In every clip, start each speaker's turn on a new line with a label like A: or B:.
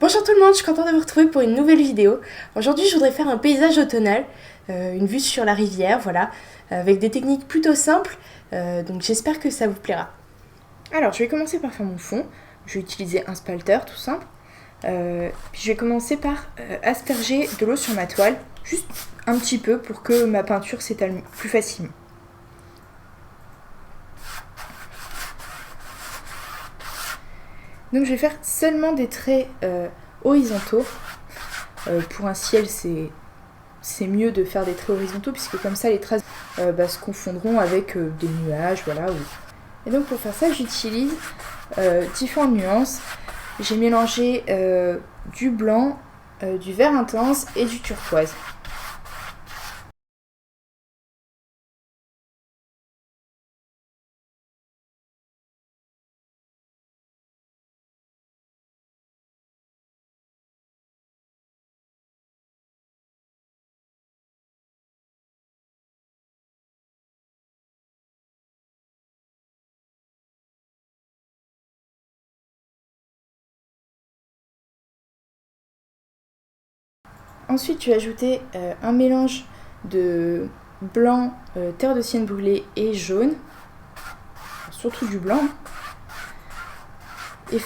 A: Bonjour tout le monde, je suis contente de vous retrouver pour une nouvelle vidéo. Aujourd'hui je voudrais faire un paysage automnal, une vue sur la rivière, voilà, avec des techniques plutôt simples, donc j'espère que ça vous plaira. Alors je vais commencer par faire mon fond, je vais utiliser un spalter tout simple, puis je vais commencer par asperger de l'eau sur ma toile, juste un petit peu pour que ma peinture s'étale plus facilement. Donc je vais faire seulement des traits horizontaux. Pour un ciel, c'est mieux de faire des traits horizontaux puisque comme ça les traces se confondront avec des nuages, voilà. Et donc pour faire ça, j'utilise différentes nuances. J'ai mélangé du blanc, du vert intense et du turquoise. Ensuite, tu vas ajouter un mélange de blanc, terre de sienne brûlée et jaune, surtout du blanc, et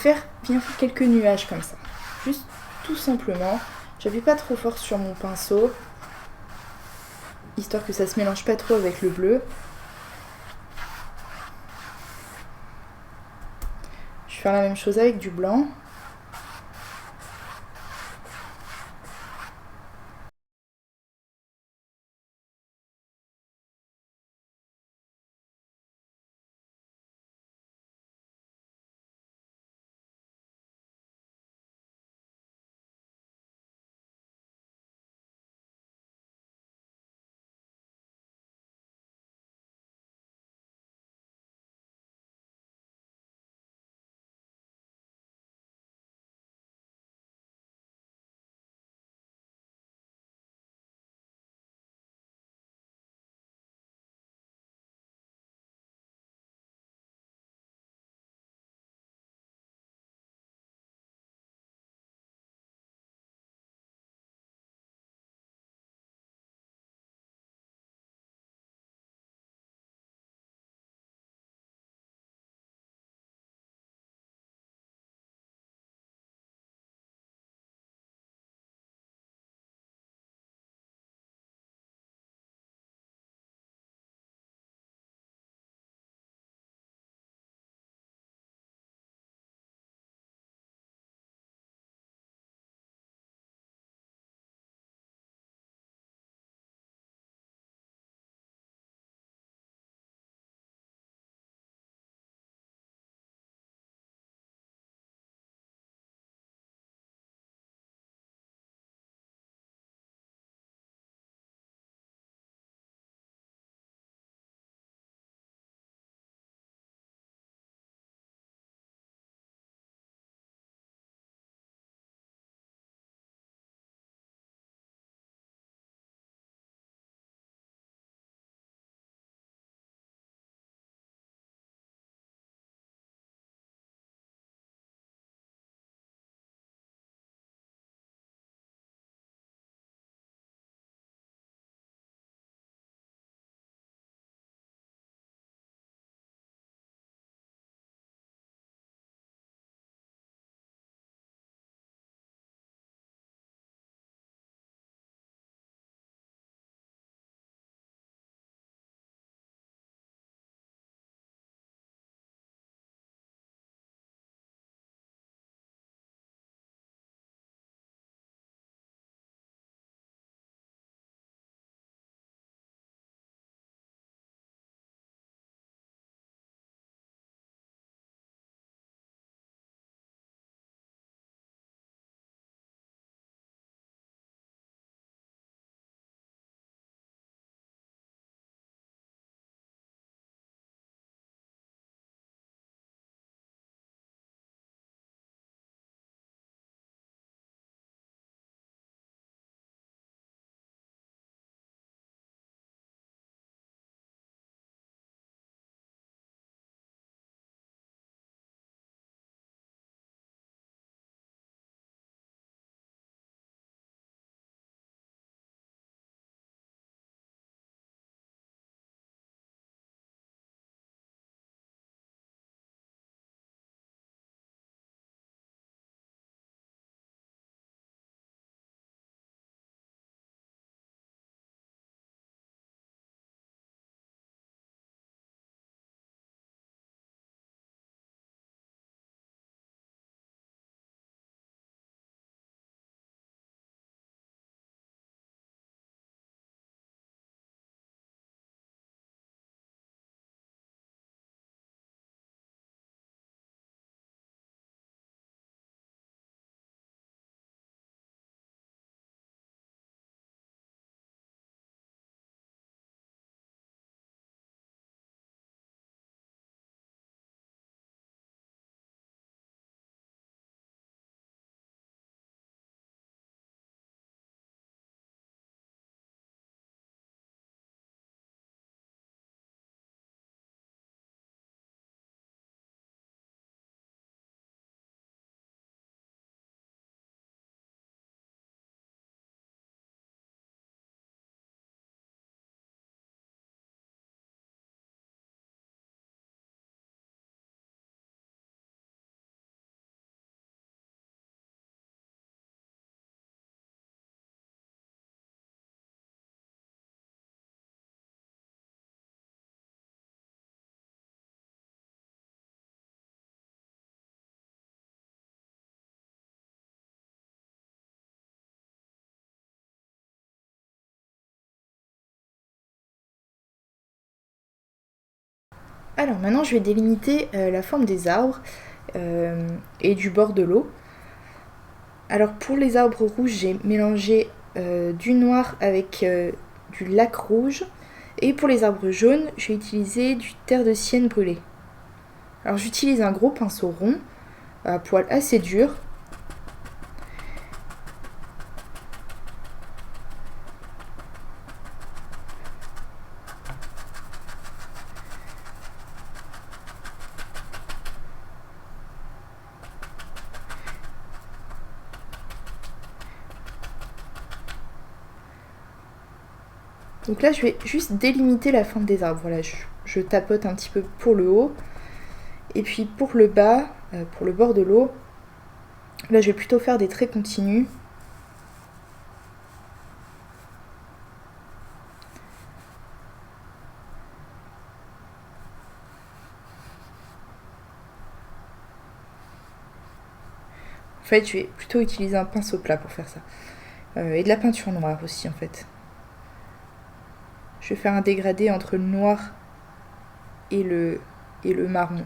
A: bien faire quelques nuages comme ça. Juste tout simplement, j'appuie pas trop fort sur mon pinceau, histoire que ça se mélange pas trop avec le bleu. Je vais faire la même chose avec du blanc. Alors maintenant je vais délimiter la forme des arbres et du bord de l'eau. Alors pour les arbres rouges, j'ai mélangé du noir avec du lac rouge. Et pour les arbres jaunes, je vais utiliser du terre de sienne brûlée. Alors j'utilise un gros pinceau rond, à poil assez dur. Donc là, je vais juste délimiter la forme des arbres. Voilà, je tapote un petit peu pour le haut. Et puis pour le bas, pour le bord de l'eau, là, je vais plutôt faire des traits continus. En fait, je vais plutôt utiliser un pinceau plat pour faire ça. Et de la peinture noire aussi, en fait. Je vais faire un dégradé entre le noir et le marron.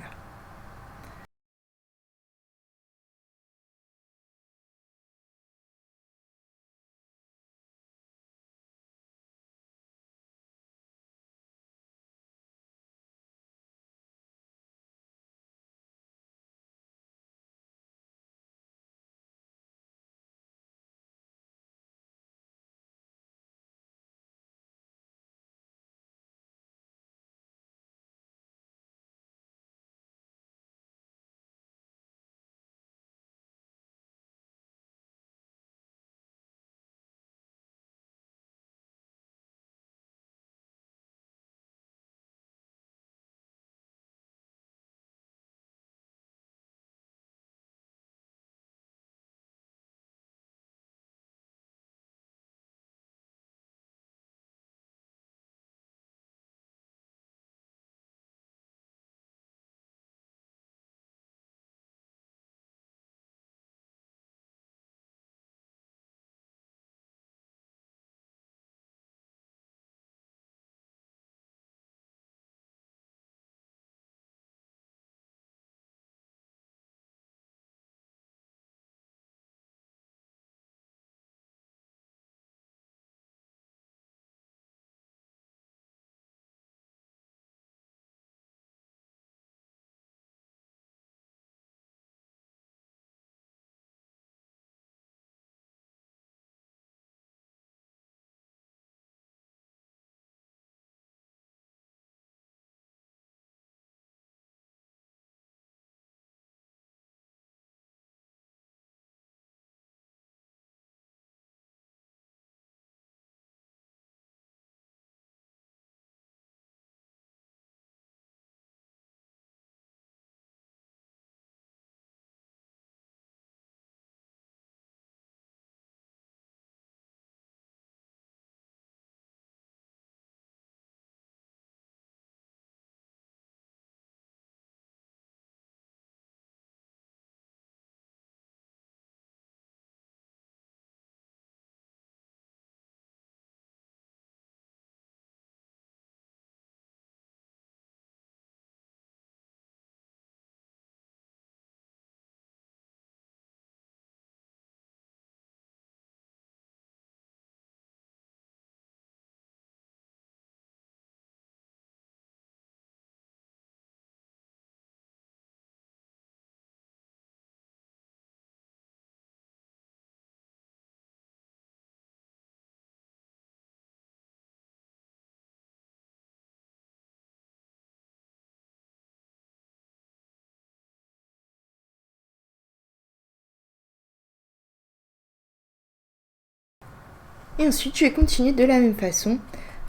A: Et ensuite, je vais continuer de la même façon,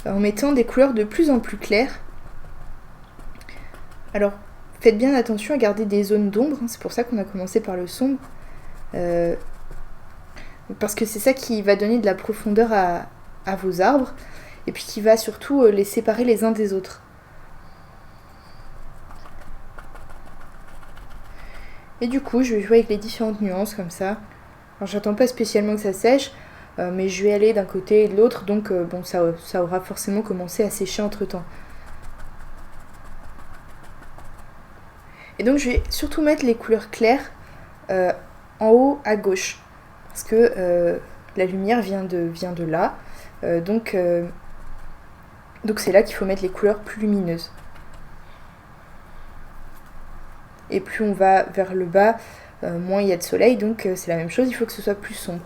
A: en mettant des couleurs de plus en plus claires. Alors, faites bien attention à garder des zones d'ombre, c'est pour ça qu'on a commencé par le sombre. Parce que c'est ça qui va donner de la profondeur à vos arbres, et puis qui va surtout les séparer les uns des autres. Et du coup, je vais jouer avec les différentes nuances comme ça. Alors, j'attends pas spécialement que ça sèche, mais je vais aller d'un côté et de l'autre, donc bon, ça aura forcément commencé à sécher entre temps. Et donc je vais surtout mettre les couleurs claires en haut à gauche, parce que la lumière vient de là. Donc c'est là qu'il faut mettre les couleurs plus lumineuses. Et plus on va vers le bas, moins il y a de soleil, donc c'est la même chose, il faut que ce soit plus sombre.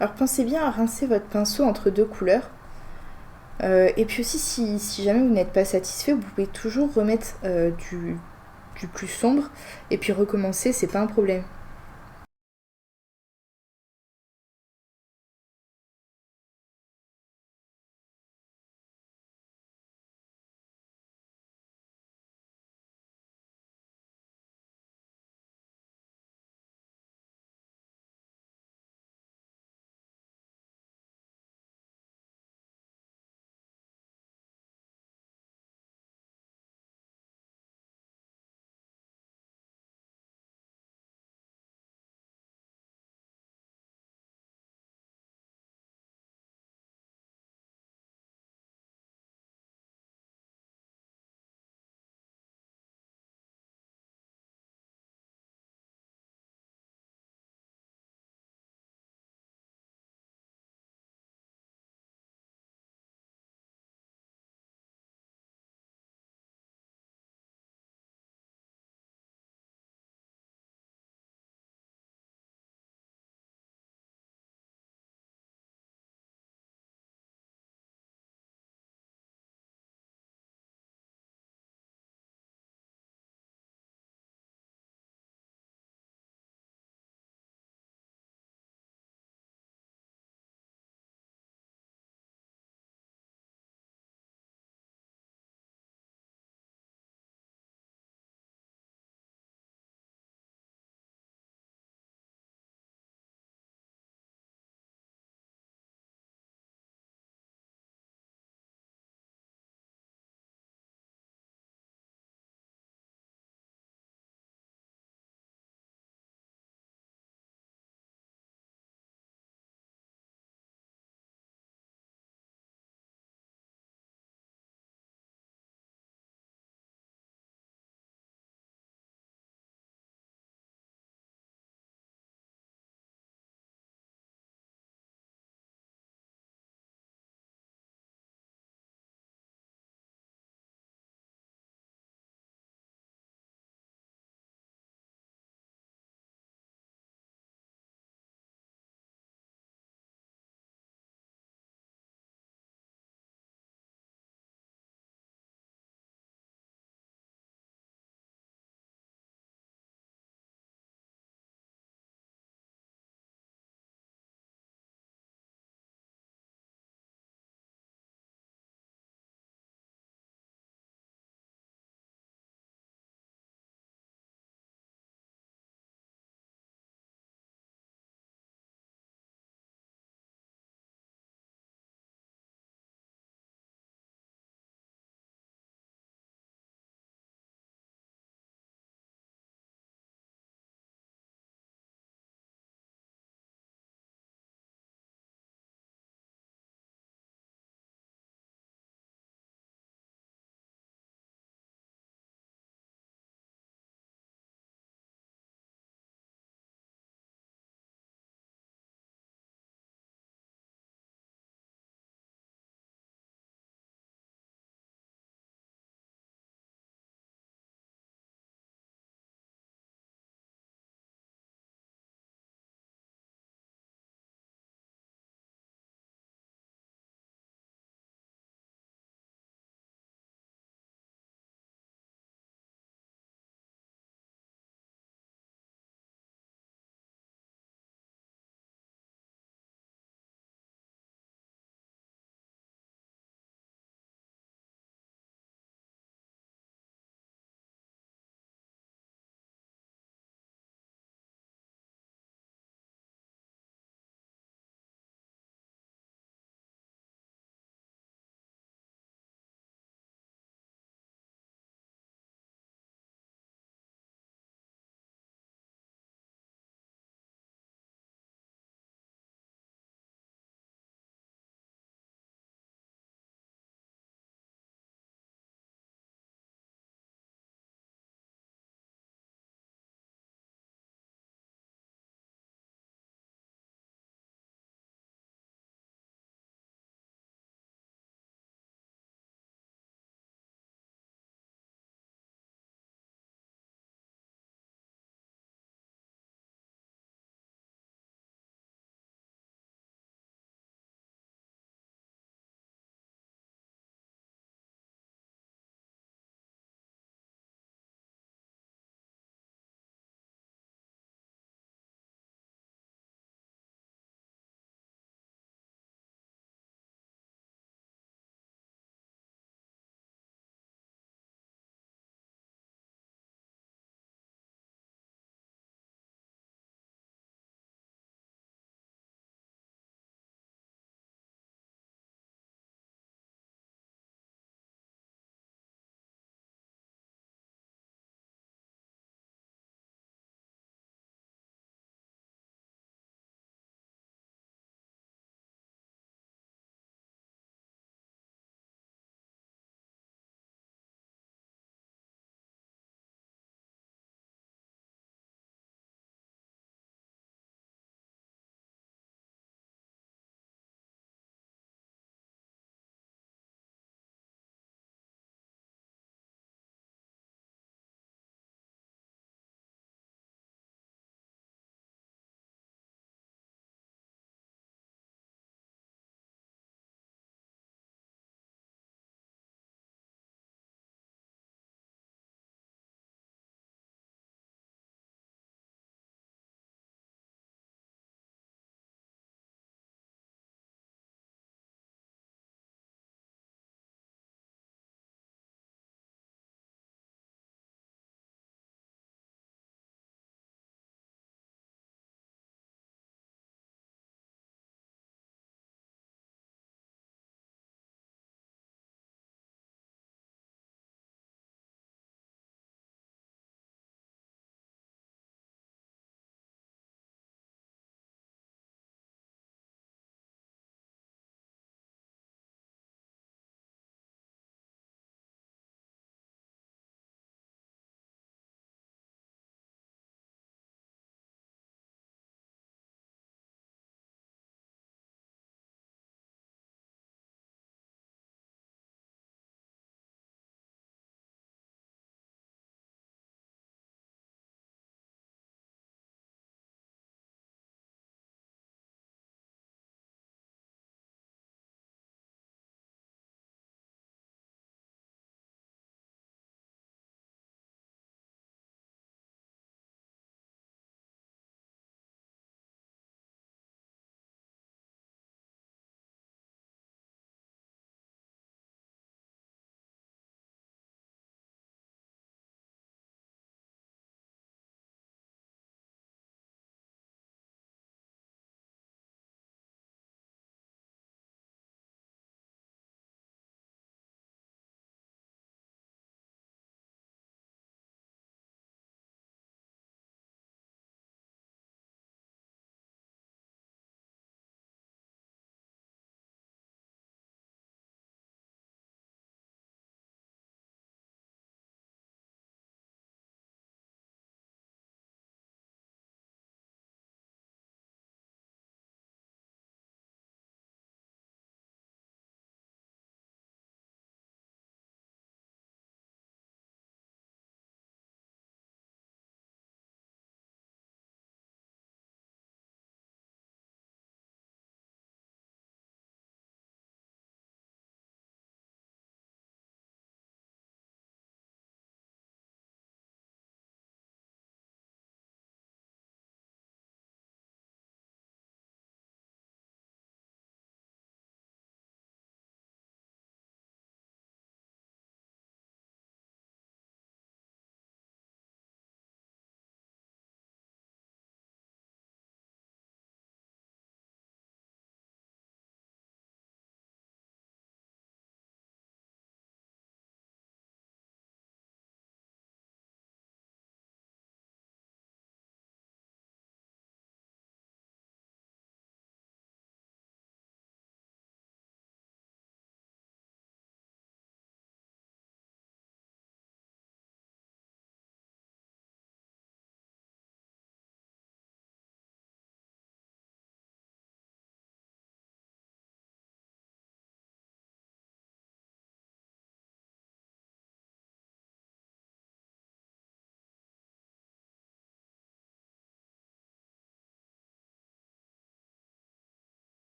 A: Alors pensez bien à rincer votre pinceau entre deux couleurs. Et puis aussi, si jamais vous n'êtes pas satisfait, vous pouvez toujours remettre du plus sombre et puis recommencer, c'est pas un problème.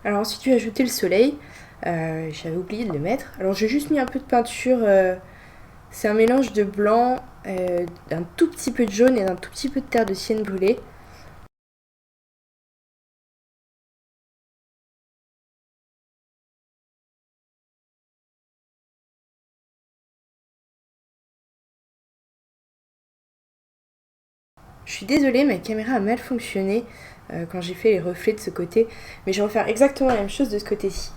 A: Alors ensuite je vais ajouter le soleil. J'avais oublié de le mettre. Alors j'ai juste mis un peu de peinture. C'est un mélange de blanc, d'un tout petit peu de jaune et d'un tout petit peu de terre de sienne brûlée. Je suis désolée, ma caméra a mal fonctionné quand j'ai fait les reflets de ce côté, mais je vais refaire exactement la même chose de ce côté-ci.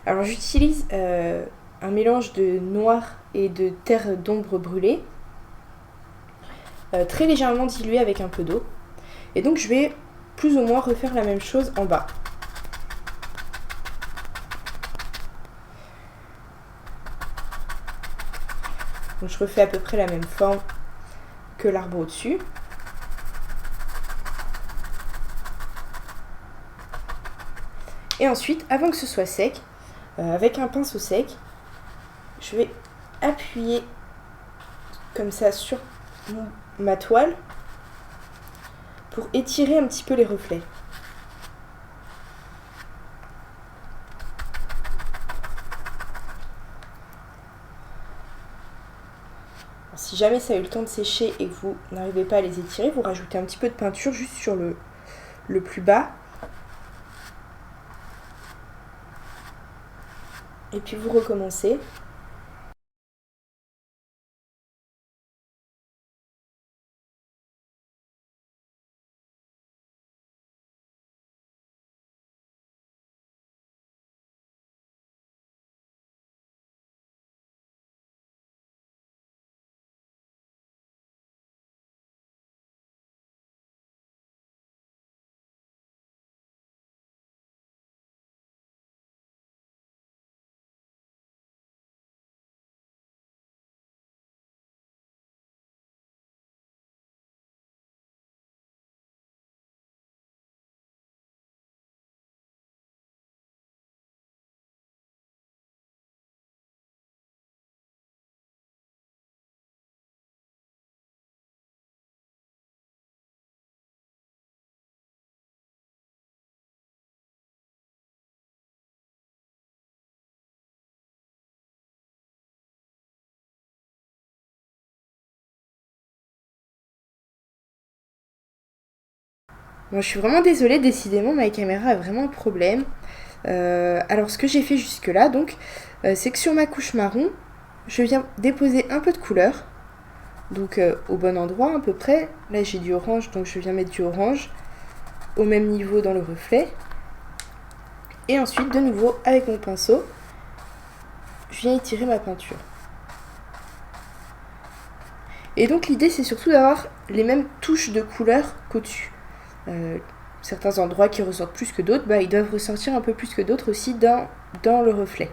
A: Alors j'utilise un mélange de noir et de terre d'ombre brûlée, très légèrement dilué avec un peu d'eau. Et donc je vais plus ou moins refaire la même chose en bas. Donc je refais à peu près la même forme que l'arbre au-dessus. Et ensuite, avant que ce soit sec, avec un pinceau sec, je vais appuyer comme ça sur ma toile pour étirer un petit peu les reflets. Alors, si jamais ça a eu le temps de sécher et que vous n'arrivez pas à les étirer, vous rajoutez un petit peu de peinture juste sur le plus bas. Et puis vous recommencez. Bon, je suis vraiment désolée, décidément ma caméra a vraiment un problème. Alors ce que j'ai fait jusque là donc, c'est que sur ma couche marron, je viens déposer un peu de couleur. Donc au bon endroit à peu près. Là j'ai du orange, donc je viens mettre du orange au même niveau dans le reflet. Et ensuite de nouveau avec mon pinceau, je viens étirer ma peinture. Et donc l'idée c'est surtout d'avoir les mêmes touches de couleur qu'au-dessus. Certains endroits qui ressortent plus que d'autres, ils doivent ressortir un peu plus que d'autres aussi dans le reflet.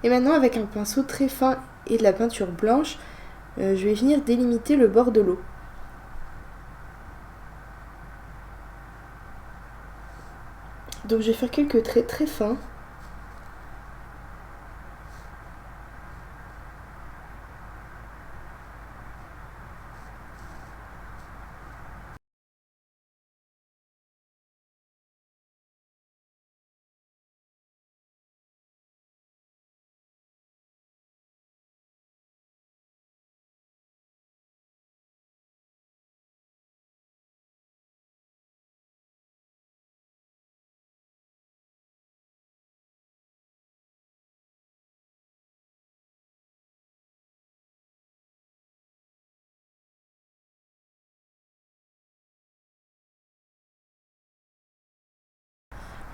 A: Et maintenant avec un pinceau très fin et de la peinture blanche, je vais venir délimiter le bord de l'eau. Donc je vais faire quelques traits très fins.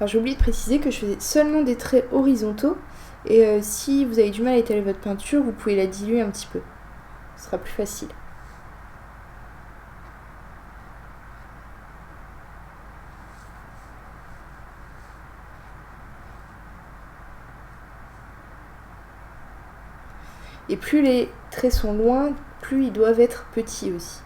A: Alors j'ai oublié de préciser que je faisais seulement des traits horizontaux et si vous avez du mal à étaler votre peinture, vous pouvez la diluer un petit peu. Ce sera plus facile. Et plus les traits sont loin, plus ils doivent être petits aussi.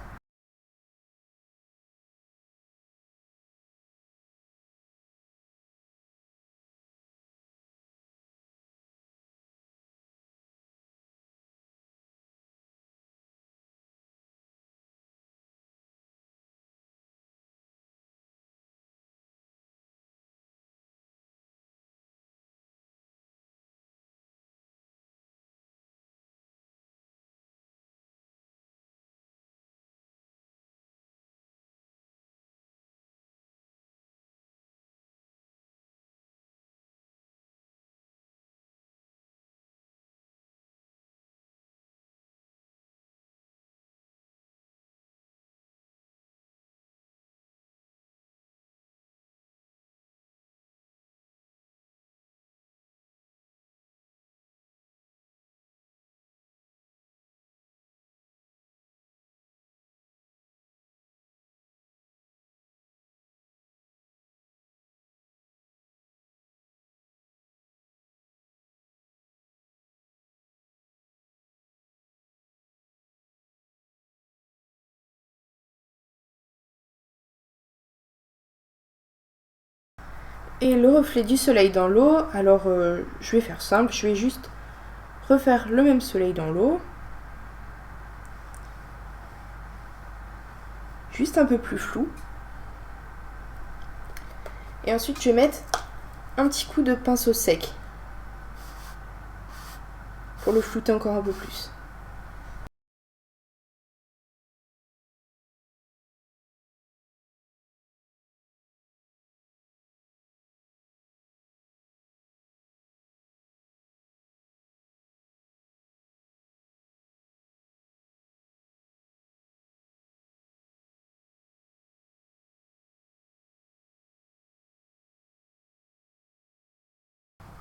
A: Et le reflet du soleil dans l'eau, alors je vais faire simple, je vais juste refaire le même soleil dans l'eau. Juste un peu plus flou. Et ensuite je vais mettre un petit coup de pinceau sec pour le flouter encore un peu plus.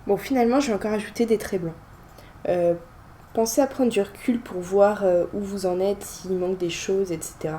A: Bon, finalement, je vais encore ajouter des traits blancs. Euh, Pensez à prendre du recul pour voir où vous en êtes, s'il manque des choses, etc.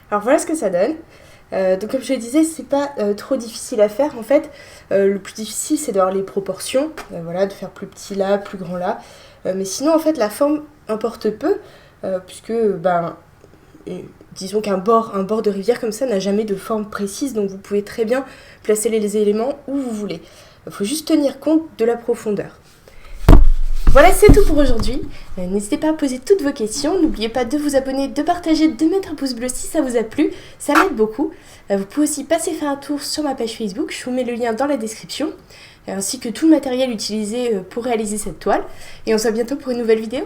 A: Alors voilà ce que ça donne. Donc comme je le disais, c'est pas trop difficile à faire en fait. Le plus difficile c'est d'avoir les proportions, voilà, de faire plus petit là, plus grand là. Mais sinon en fait la forme importe peu, puisque disons un bord de rivière comme ça n'a jamais de forme précise, donc vous pouvez très bien placer les éléments où vous voulez. Il faut juste tenir compte de la profondeur. Voilà, c'est tout pour aujourd'hui. N'hésitez pas à poser toutes vos questions. N'oubliez pas de vous abonner, de partager, de mettre un pouce bleu si ça vous a plu. Ça m'aide beaucoup. Vous pouvez aussi passer faire un tour sur ma page Facebook. Je vous mets le lien dans la description. Ainsi que tout le matériel utilisé pour réaliser cette toile. Et on se voit bientôt pour une nouvelle vidéo.